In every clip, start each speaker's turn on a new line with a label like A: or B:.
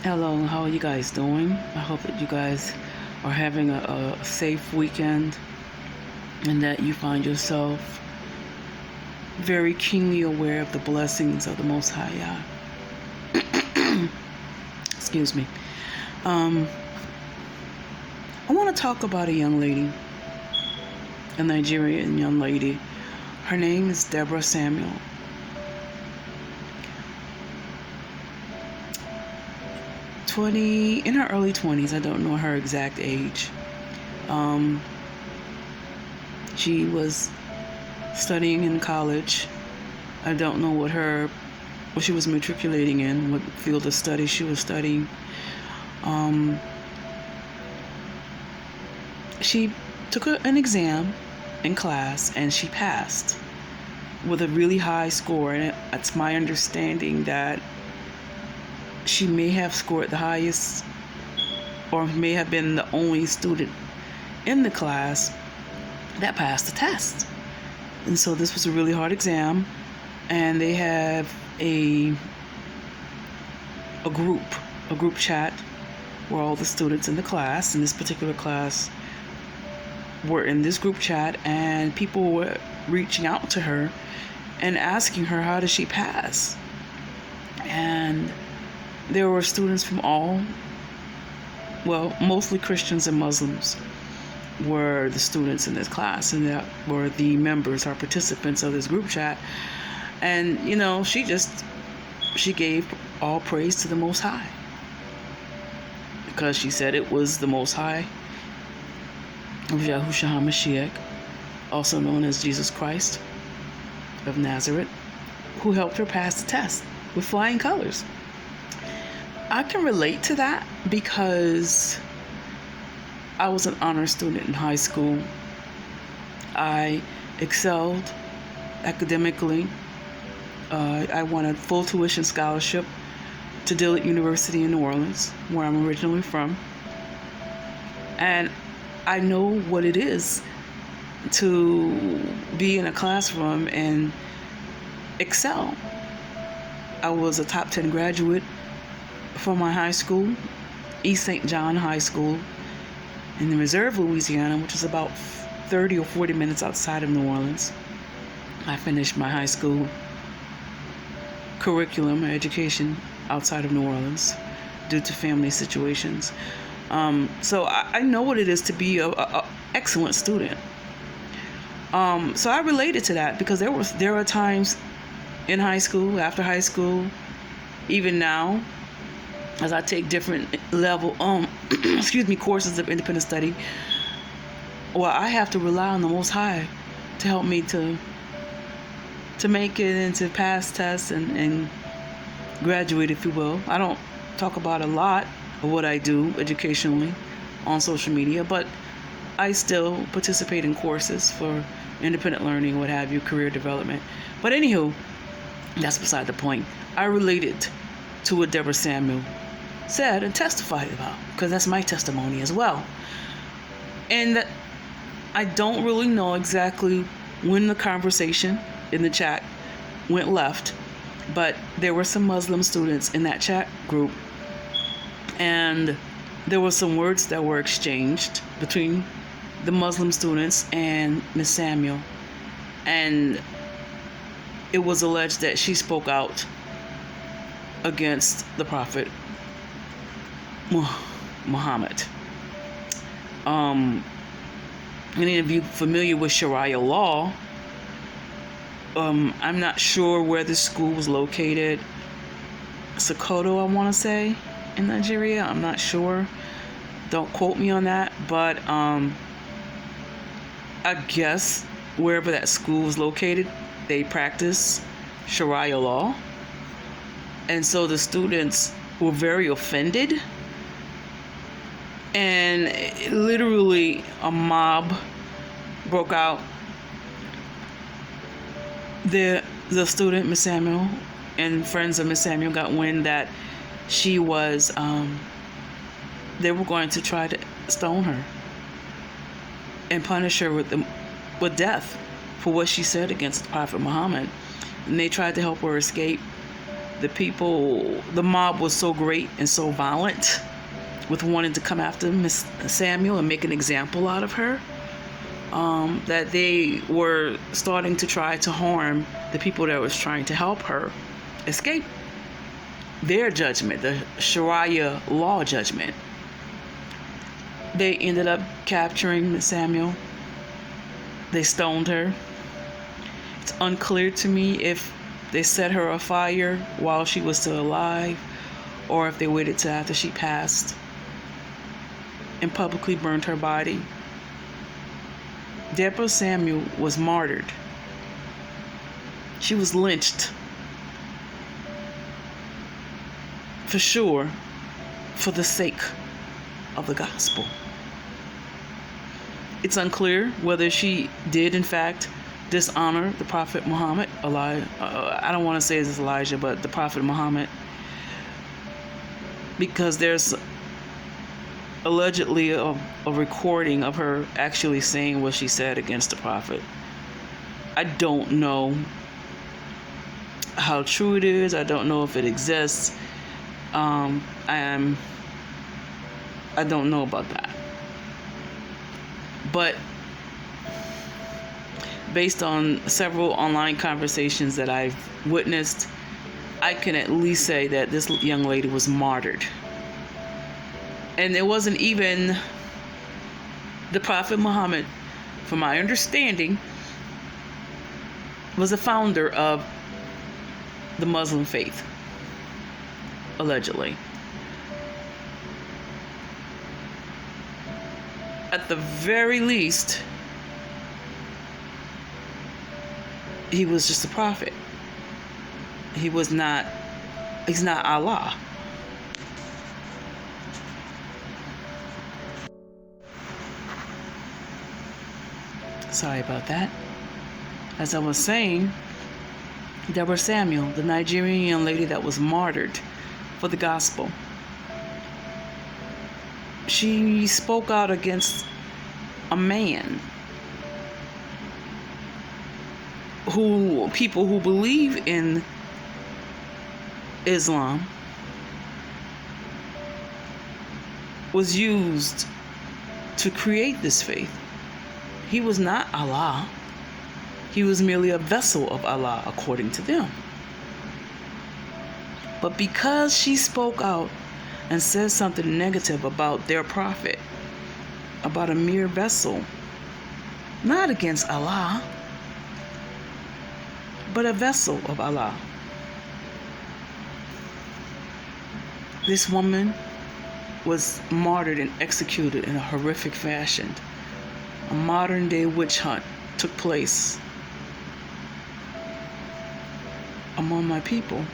A: Hello, how are you guys doing? I hope that you guys are having a safe weekend and that you find yourself very keenly aware of the blessings of the Most High. Excuse me. Um, I want to talk about a young lady, a Nigerian young lady. Her name is Deborah Samuel. 20 in her early 20s. I don't know her exact age. She was studying in college. I don't know what she was matriculating in, what field of study she was studying. She took an exam in class and she passed with a really high score. And it's my understanding that she may have scored the highest or may have been the only student in the class that passed the test. And so this was a really hard exam, and they have a group chat where all the students in the class, in this particular class, were in this group chat, and people were reaching out to her and asking her how did she pass. And there were students from mostly Christians and Muslims were the students in this class, and that were the members or participants of this group chat. And she gave all praise to the Most High, because she said it was the Most High of Yahushua HaMashiach, also known as Jesus Christ of Nazareth, who helped her pass the test with flying colors. I can relate to that because I was an honor student in high school. I excelled academically. I won a full tuition scholarship to Dillard University in New Orleans, where I'm originally from. And I know what it is to be in a classroom and excel. I was a top 10 graduate from my high school, East St. John High School, in the Reserve, Louisiana, which is about 30 or 40 minutes outside of New Orleans. I finished my high school curriculum, my education, outside of New Orleans due to family situations. So I know what it is to be a excellent student. So I related to that because there are times in high school, after high school, even now, as I take different level courses of independent study, I have to rely on the Most High to help me to make it and to pass tests and graduate, if you will. I don't talk about a lot of what I do educationally on social media, but I still participate in courses for independent learning, what have you, career development. But anywho, that's beside the point. I related to what Deborah Samuel said and testified about, because that's my testimony as well. And I don't really know exactly when the conversation in the chat went left, but there were some Muslim students in that chat group, and there were some words that were exchanged between the Muslim students and Miss Samuel, and it was alleged that she spoke out against the Prophet Muhammad. Any of you familiar with Sharia law? I'm not sure where the school was located. Sokoto, I want to say, in Nigeria. I'm not sure. Don't quote me on that. But I guess wherever that school was located, they practice Sharia law. And so the students were very offended. And literally a mob broke out. The student, Miss Samuel, and friends of Miss Samuel got wind that she was, they were going to try to stone her and punish her with death for what she said against the Prophet Muhammad. And they tried to help her escape the mob was so great and so violent with wanting to come after Miss Samuel and make an example out of her, that they were starting to try to harm the people that was trying to help her escape their judgment, the Sharia law judgment. They ended up capturing Miss Samuel. They stoned her. It's unclear to me if they set her afire while she was still alive, or if they waited till after she passed and publicly burned her body. Deborah Samuel was martyred. She was lynched, for sure, for the sake of the gospel. It's unclear whether she did, in fact, dishonor the Prophet Muhammad. I don't want to say it's Elijah, but the Prophet Muhammad, because there's allegedly a recording of her actually saying what she said against the Prophet. I don't know how true it is. I don't know if it exists. I don't know about that. But based on several online conversations that I've witnessed, I can at least say that this young lady was martyred. And it wasn't even the Prophet Muhammad, from my understanding, was a founder of the Muslim faith, allegedly. At the very least, he was just a prophet. He's not Allah. Sorry about that. As I was saying, Deborah Samuel, the Nigerian young lady that was martyred for the gospel, she spoke out against a man people who believe in Islam was used to create this faith. He was not Allah. He was merely a vessel of Allah, according to them. But because she spoke out and said something negative about their prophet, about a mere vessel, not against Allah, but a vessel of Allah, this woman was martyred and executed in a horrific fashion. A modern day witch hunt took place among my people.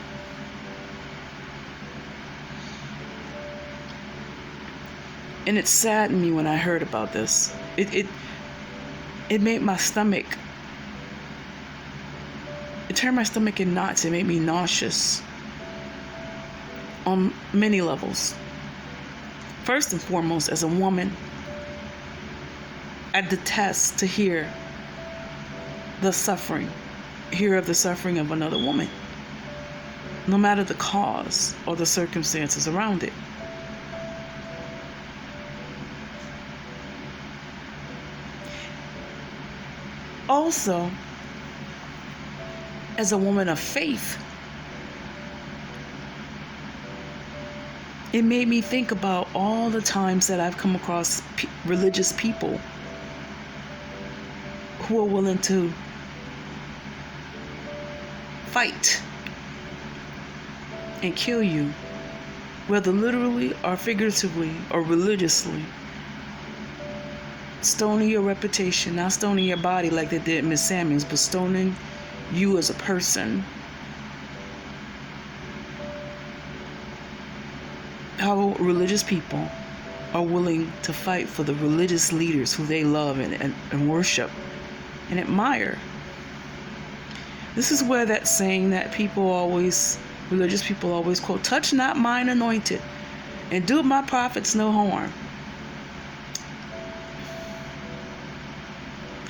A: And it saddened me when I heard about this. It made my stomach, it turned my stomach in knots. It made me nauseous on many levels. First and foremost, as a woman, I detest to hear of the suffering of another woman, no matter the cause or the circumstances around it. Also, as a woman of faith, it made me think about all the times that I've come across religious people who are willing to fight and kill you, whether literally or figuratively or religiously, stoning your reputation, not stoning your body like they did Miss Samuels, but stoning you as a person. How religious people are willing to fight for the religious leaders who they love and worship and admire. This is where that saying that religious people always quote, "Touch not mine anointed, and do my prophets no harm."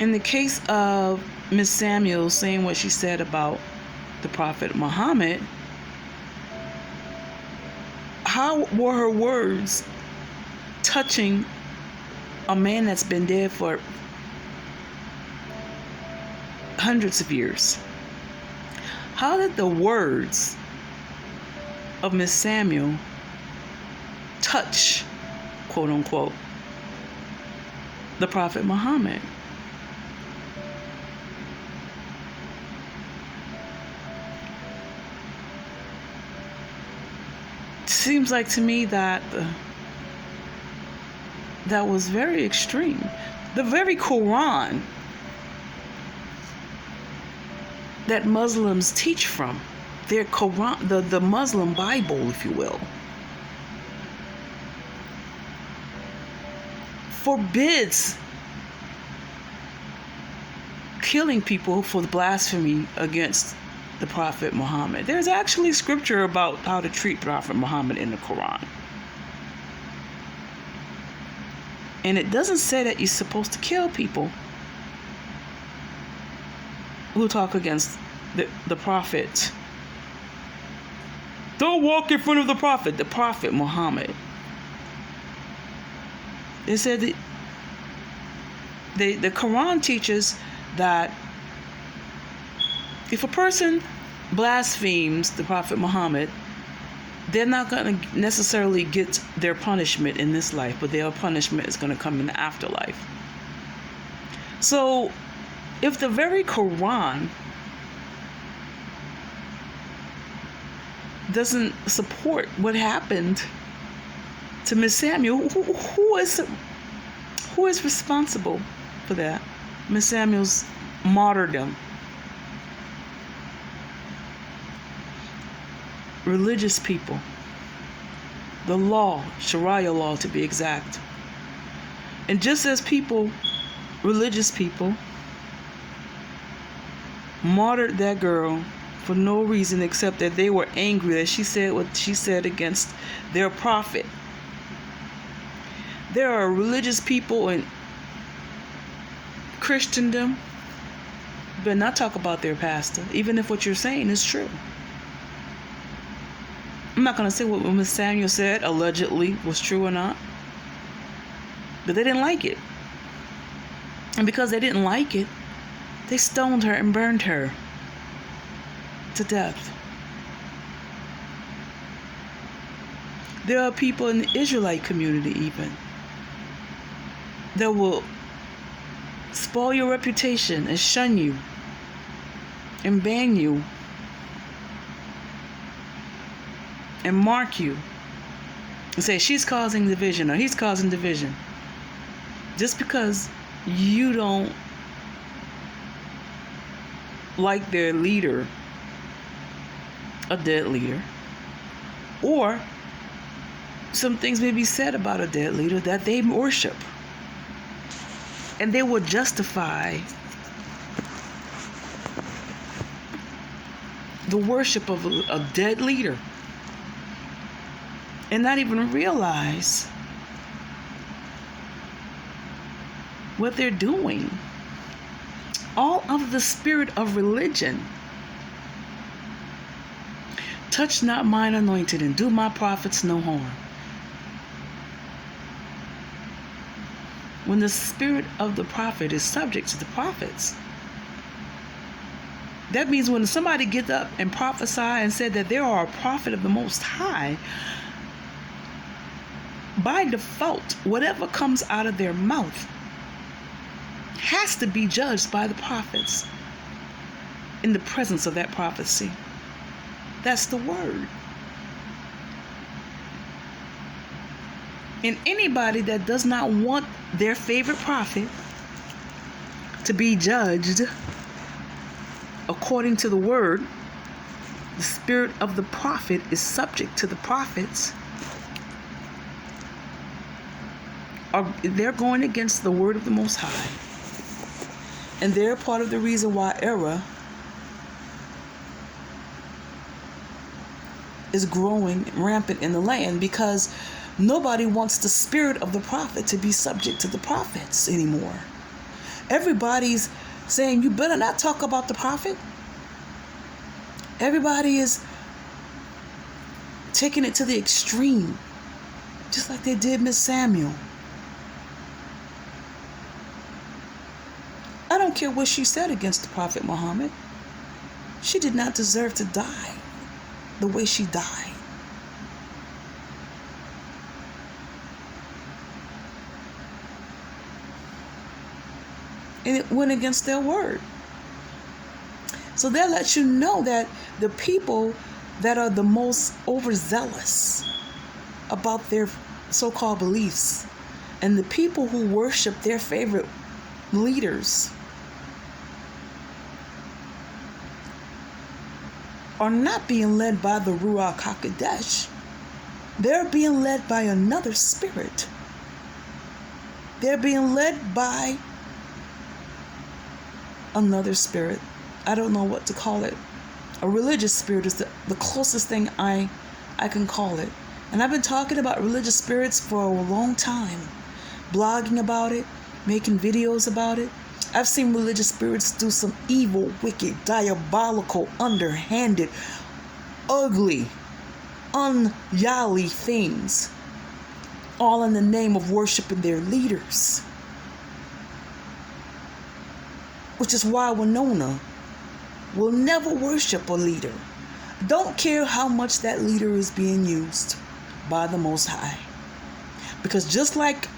A: In the case of Miss Samuel saying what she said about the Prophet Muhammad, how were her words touching a man that's been dead for hundreds of years? How did the words of Miss Samuel touch, quote unquote, the Prophet Muhammad? Seems like to me that that was very extreme. The very Quran that Muslims teach from, their Quran, the Muslim Bible, if you will, forbids killing people for blasphemy against the Prophet Muhammad. There's actually scripture about how to treat Prophet Muhammad in the Quran. And it doesn't say that you're supposed to kill people who talk against the Prophet. Don't walk in front of the Prophet Muhammad. It said that the Quran teaches that if a person blasphemes the Prophet Muhammad, they're not going to necessarily get their punishment in this life, but their punishment is going to come in the afterlife. So, if the very Quran doesn't support what happened to Miss Samuel, who is responsible for that? Miss Samuel's martyrdom. Religious people, the law, Sharia law to be exact. And just as people, religious people, martyred that girl for no reason except that they were angry that she said what she said against their prophet, there are religious people in Christendom but not talk about their pastor, even if what you're saying is true. I'm not going to say what Miss Samuel said allegedly was true or not, but they didn't like it. And because they didn't like it, they stoned her and burned her to death. There are people in the Israelite community even that will spoil your reputation and shun you and ban you and mark you and say she's causing division or he's causing division just because you don't like their leader, a dead leader, or some things may be said about a dead leader that they worship, and they will justify the worship of a dead leader and not even realize what they're doing. All of the spirit of religion. Touch not mine anointed and do my prophets no harm. When the spirit of the prophet is subject to the prophets, that means when somebody gets up and prophesy and said that they are a prophet of the Most High, by default, whatever comes out of their mouth has to be judged by the prophets in the presence of that prophecy. That's the word. And anybody that does not want their favorite prophet to be judged according to the word, the spirit of the prophet is subject to the prophets, they're going against the word of the Most High. And they're part of the reason why error is growing rampant in the land, because nobody wants the spirit of the prophet to be subject to the prophets anymore. Everybody's saying, you better not talk about the prophet. Everybody is taking it to the extreme, just like they did Miss Samuel. I don't care what she said against the Prophet Muhammad. She did not deserve to die the way she died. And it went against their word. So that lets you know that the people that are the most overzealous about their so-called beliefs, and the people who worship their favorite leaders, are not being led by the Ruach HaKodesh. They're being led by another spirit. They're being led by another spirit. I don't know what to call it. A religious spirit is the closest thing I can call it. And I've been talking about religious spirits for a long time, blogging about it, making videos about it. I've seen religious spirits do some evil, wicked, diabolical, underhanded, ugly, unyali things, all in the name of worshiping their leaders. Which is why Winona will never worship a leader. Don't care how much that leader is being used by the Most High. Because just like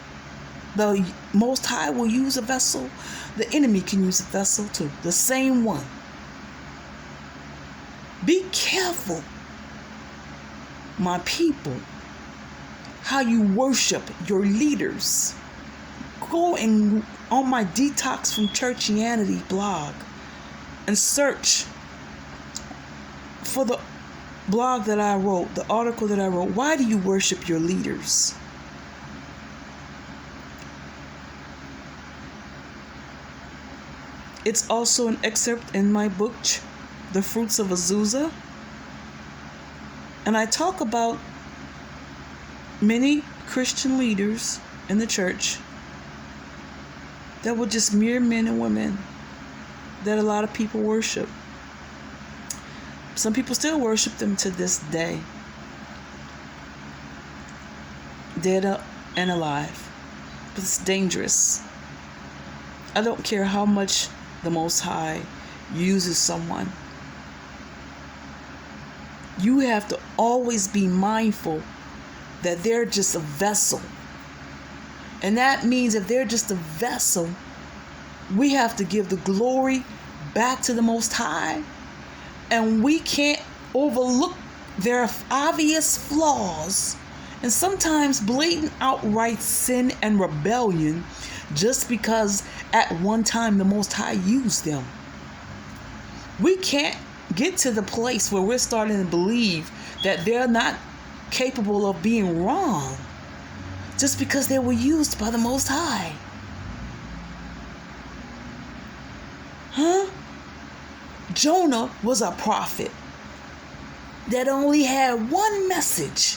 A: the Most High will use a vessel, the enemy can use a vessel too. The same one. Be careful, my people, how you worship your leaders. Go and on my Detox from Churchianity blog and search for the blog that I wrote, the article that I wrote. Why do you worship your leaders? It's also an excerpt in my book, The Fruits of Azusa. And I talk about many Christian leaders in the church that were just mere men and women that a lot of people worship. Some people still worship them to this day, dead and alive. But it's dangerous. I don't care how much the Most High uses someone. You have to always be mindful that they're just a vessel. And that means if they're just a vessel, we have to give the glory back to the Most High. And we can't overlook their obvious flaws and sometimes blatant outright sin and rebellion just because at one time the Most High used them. We can't get to the place where we're starting to believe that they're not capable of being wrong just because they were used by the Most High. Huh? Jonah was a prophet that only had one message.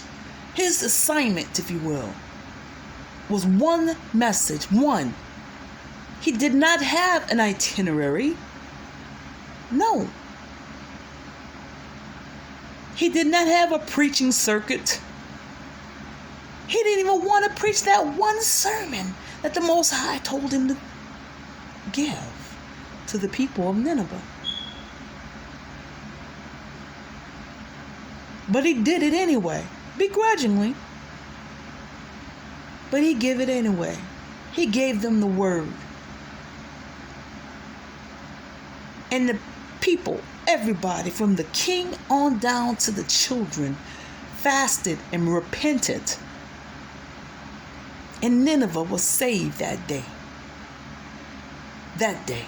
A: His assignment, if you will, was one message. One. He did not have an itinerary. No. He did not have a preaching circuit. He didn't even want to preach that one sermon that the Most High told him to give to the people of Nineveh. But he did it anyway, begrudgingly. But he gave it anyway. He gave them the word. And the people, everybody, from the king on down to the children, fasted and repented. And Nineveh was saved that day. That day.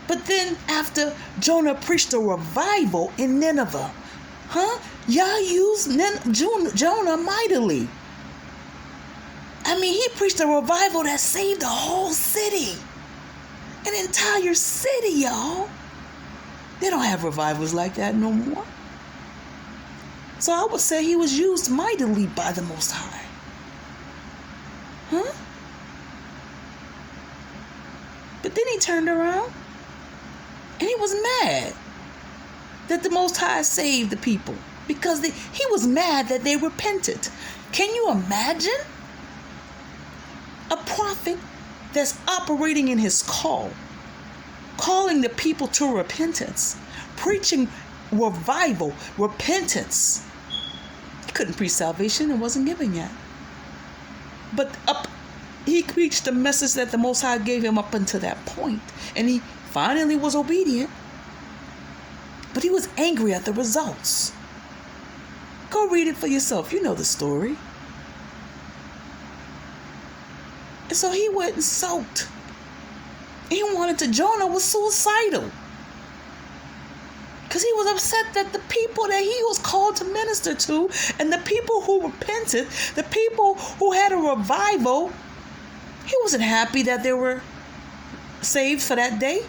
A: But then after Jonah preached a revival in Nineveh, y'all used Jonah mightily. I mean, he preached a revival that saved the whole city. An entire city, y'all. They don't have revivals like that no more. So I would say he was used mightily by the Most High. But then he turned around and he was mad. that the Most High saved the people because he was mad that they repented. Can you imagine a prophet that's operating in his call, calling the people to repentance, preaching revival, repentance? He couldn't preach salvation, it wasn't given yet. But he preached the message that the Most High gave him up until that point, and he finally was obedient. But he was angry at the results. Go read it for yourself. You know the story. And so he went and soaked. He wanted to. Jonah was suicidal. Because he was upset that the people that he was called to minister to, and the people who repented, the people who had a revival, he wasn't happy that they were saved for that day.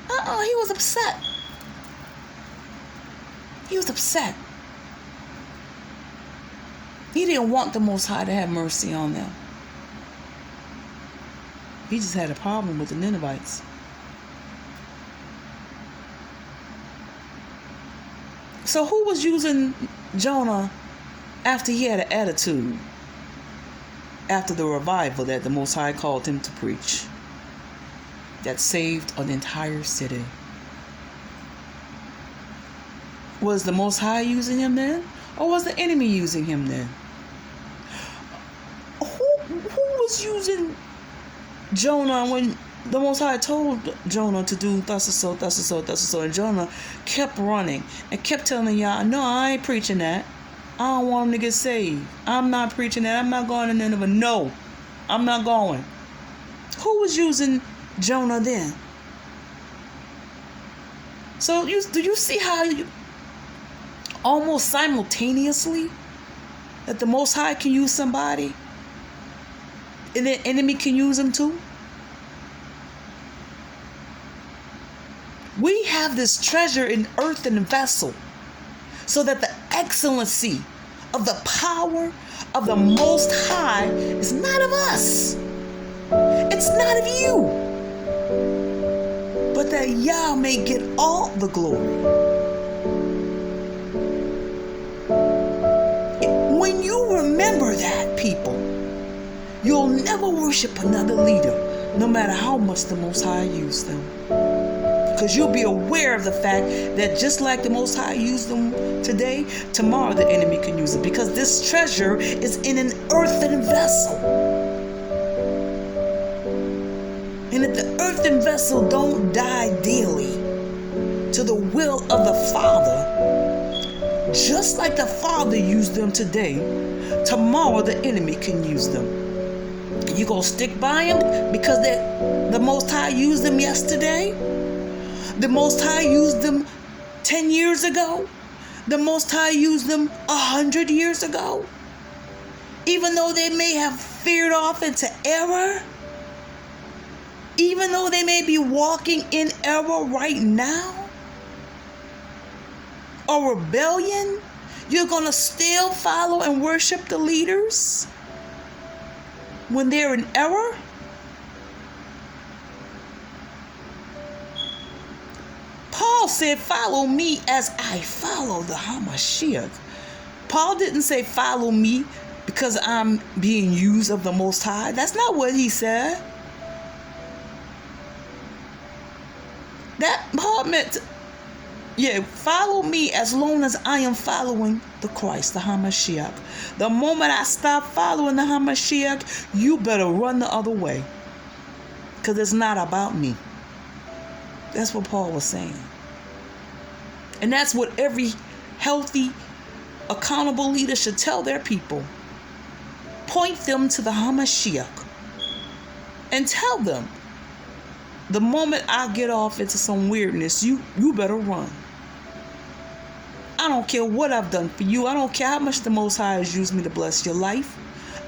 A: He was upset. He was upset. He didn't want the Most High to have mercy on them. He just had a problem with the Ninevites. So who was using Jonah after he had an attitude? After the revival that the Most High called him to preach, that saved an entire city. Was the Most High using him then? Or was the enemy using him then? Who was using Jonah when the Most High told Jonah to do thus and so, thus and so, thus and so, and Jonah kept running and kept telling y'all, no, I ain't preaching that. I don't want him to get saved. I'm not preaching that. I'm not going to Nineveh. No, I'm not going. Who was using Jonah then? So do you see how almost simultaneously that the Most High can use somebody and the enemy can use them too? We have this treasure in earthen vessel so that the excellency of the power of the Most High is not of us. It's not of you. But that Yah may get all the glory. When you remember that, people, you'll never worship another leader, no matter how much the Most High used them. Because you'll be aware of the fact that just like the Most High used them today, tomorrow the enemy can use it. Because this treasure is in an earthen vessel. And if the earthen vessel don't die daily to the will of the Father, just like the Father used them today, tomorrow the enemy can use them. You gonna stick by him because the Most High used them yesterday? The Most High used them 10 years ago? The Most High used them 100 years ago? Even though they may have veered off into error, even though they may be walking in error right now, or rebellion, you're going to still follow and worship the leaders when they're in error? Paul said, follow me as I follow the Hamashiach. Paul didn't say, follow me because I'm being used of the Most High. That's not what he said. That Paul meant, follow me as long as I am following the Christ, the Hamashiach. The moment I stop following the Hamashiach, you better run the other way. Because it's not about me. That's what Paul was saying. And that's what every healthy, accountable leader should tell their people. Point them to the Hamashiach. And tell them, the moment I get off into some weirdness, you better run. I don't care what I've done for you. I don't care how much the Most High has used me to bless your life.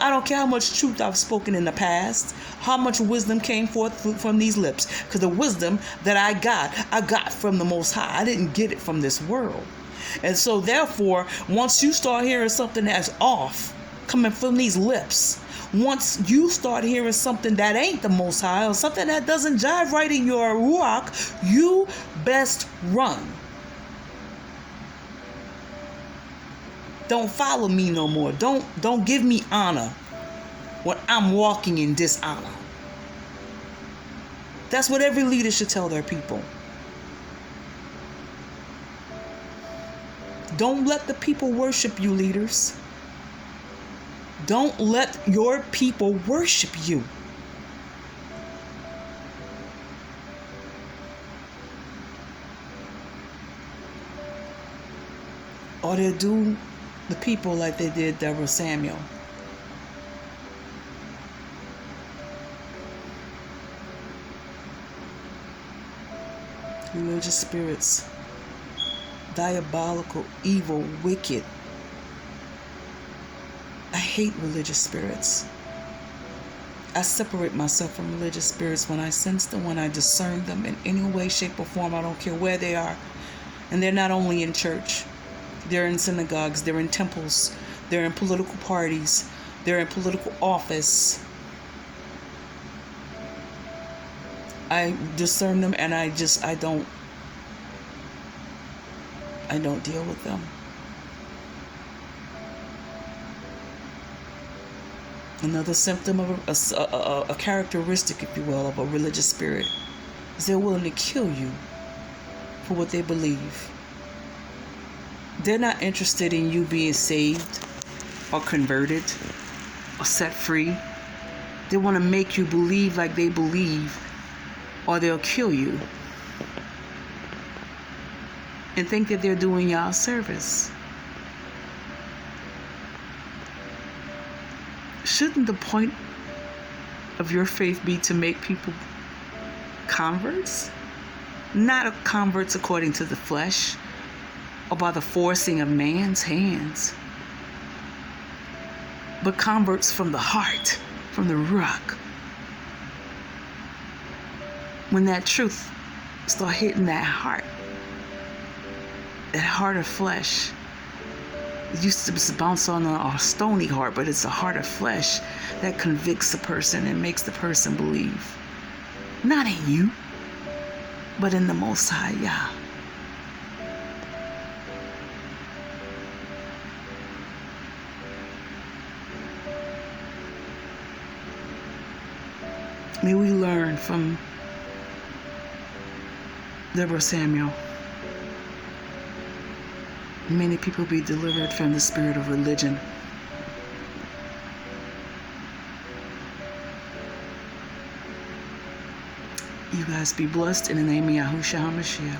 A: I don't care how much truth I've spoken in the past, how much wisdom came forth from these lips. Because the wisdom that I got from the Most High. I didn't get it from this world. And so therefore, once you start hearing something that's off coming from these lips, once you start hearing something that ain't the Most High, or something that doesn't jive right in your ruach, you best run. Don't follow me no more. Don't give me honor when I'm walking in dishonor. That's what every leader should tell their people. Don't let the people worship you, leaders. Don't let your people worship you. Or they'll do the people like they did Deborah Samuel. Religious spirits, diabolical, evil, wicked. I hate religious spirits. I separate myself from religious spirits when I sense them, when I discern them in any way, shape, or form. I don't care where they are. And they're not only in church. They're in synagogues. They're in temples. They're in political parties. They're in political office. I discern them, and I don't deal with them. Another symptom of a characteristic, if you will, of a religious spirit is they're willing to kill you for what they believe. They're not interested in you being saved or converted or set free. They want to make you believe like they believe, or they'll kill you and think that they're doing y'all service. Shouldn't the point of your faith be to make people converts? Not converts according to the flesh or by the forcing of man's hands, but converts from the heart, from the ruach. When that truth start hitting that heart of flesh. It used to bounce on a stony heart, but it's a heart of flesh that convicts a person and makes the person believe. Not in you, but in the Most High Yah. May we learn from Deborah Samuel. Many people be delivered from the spirit of religion. You guys be blessed in the name of Yahushua HaMashiach.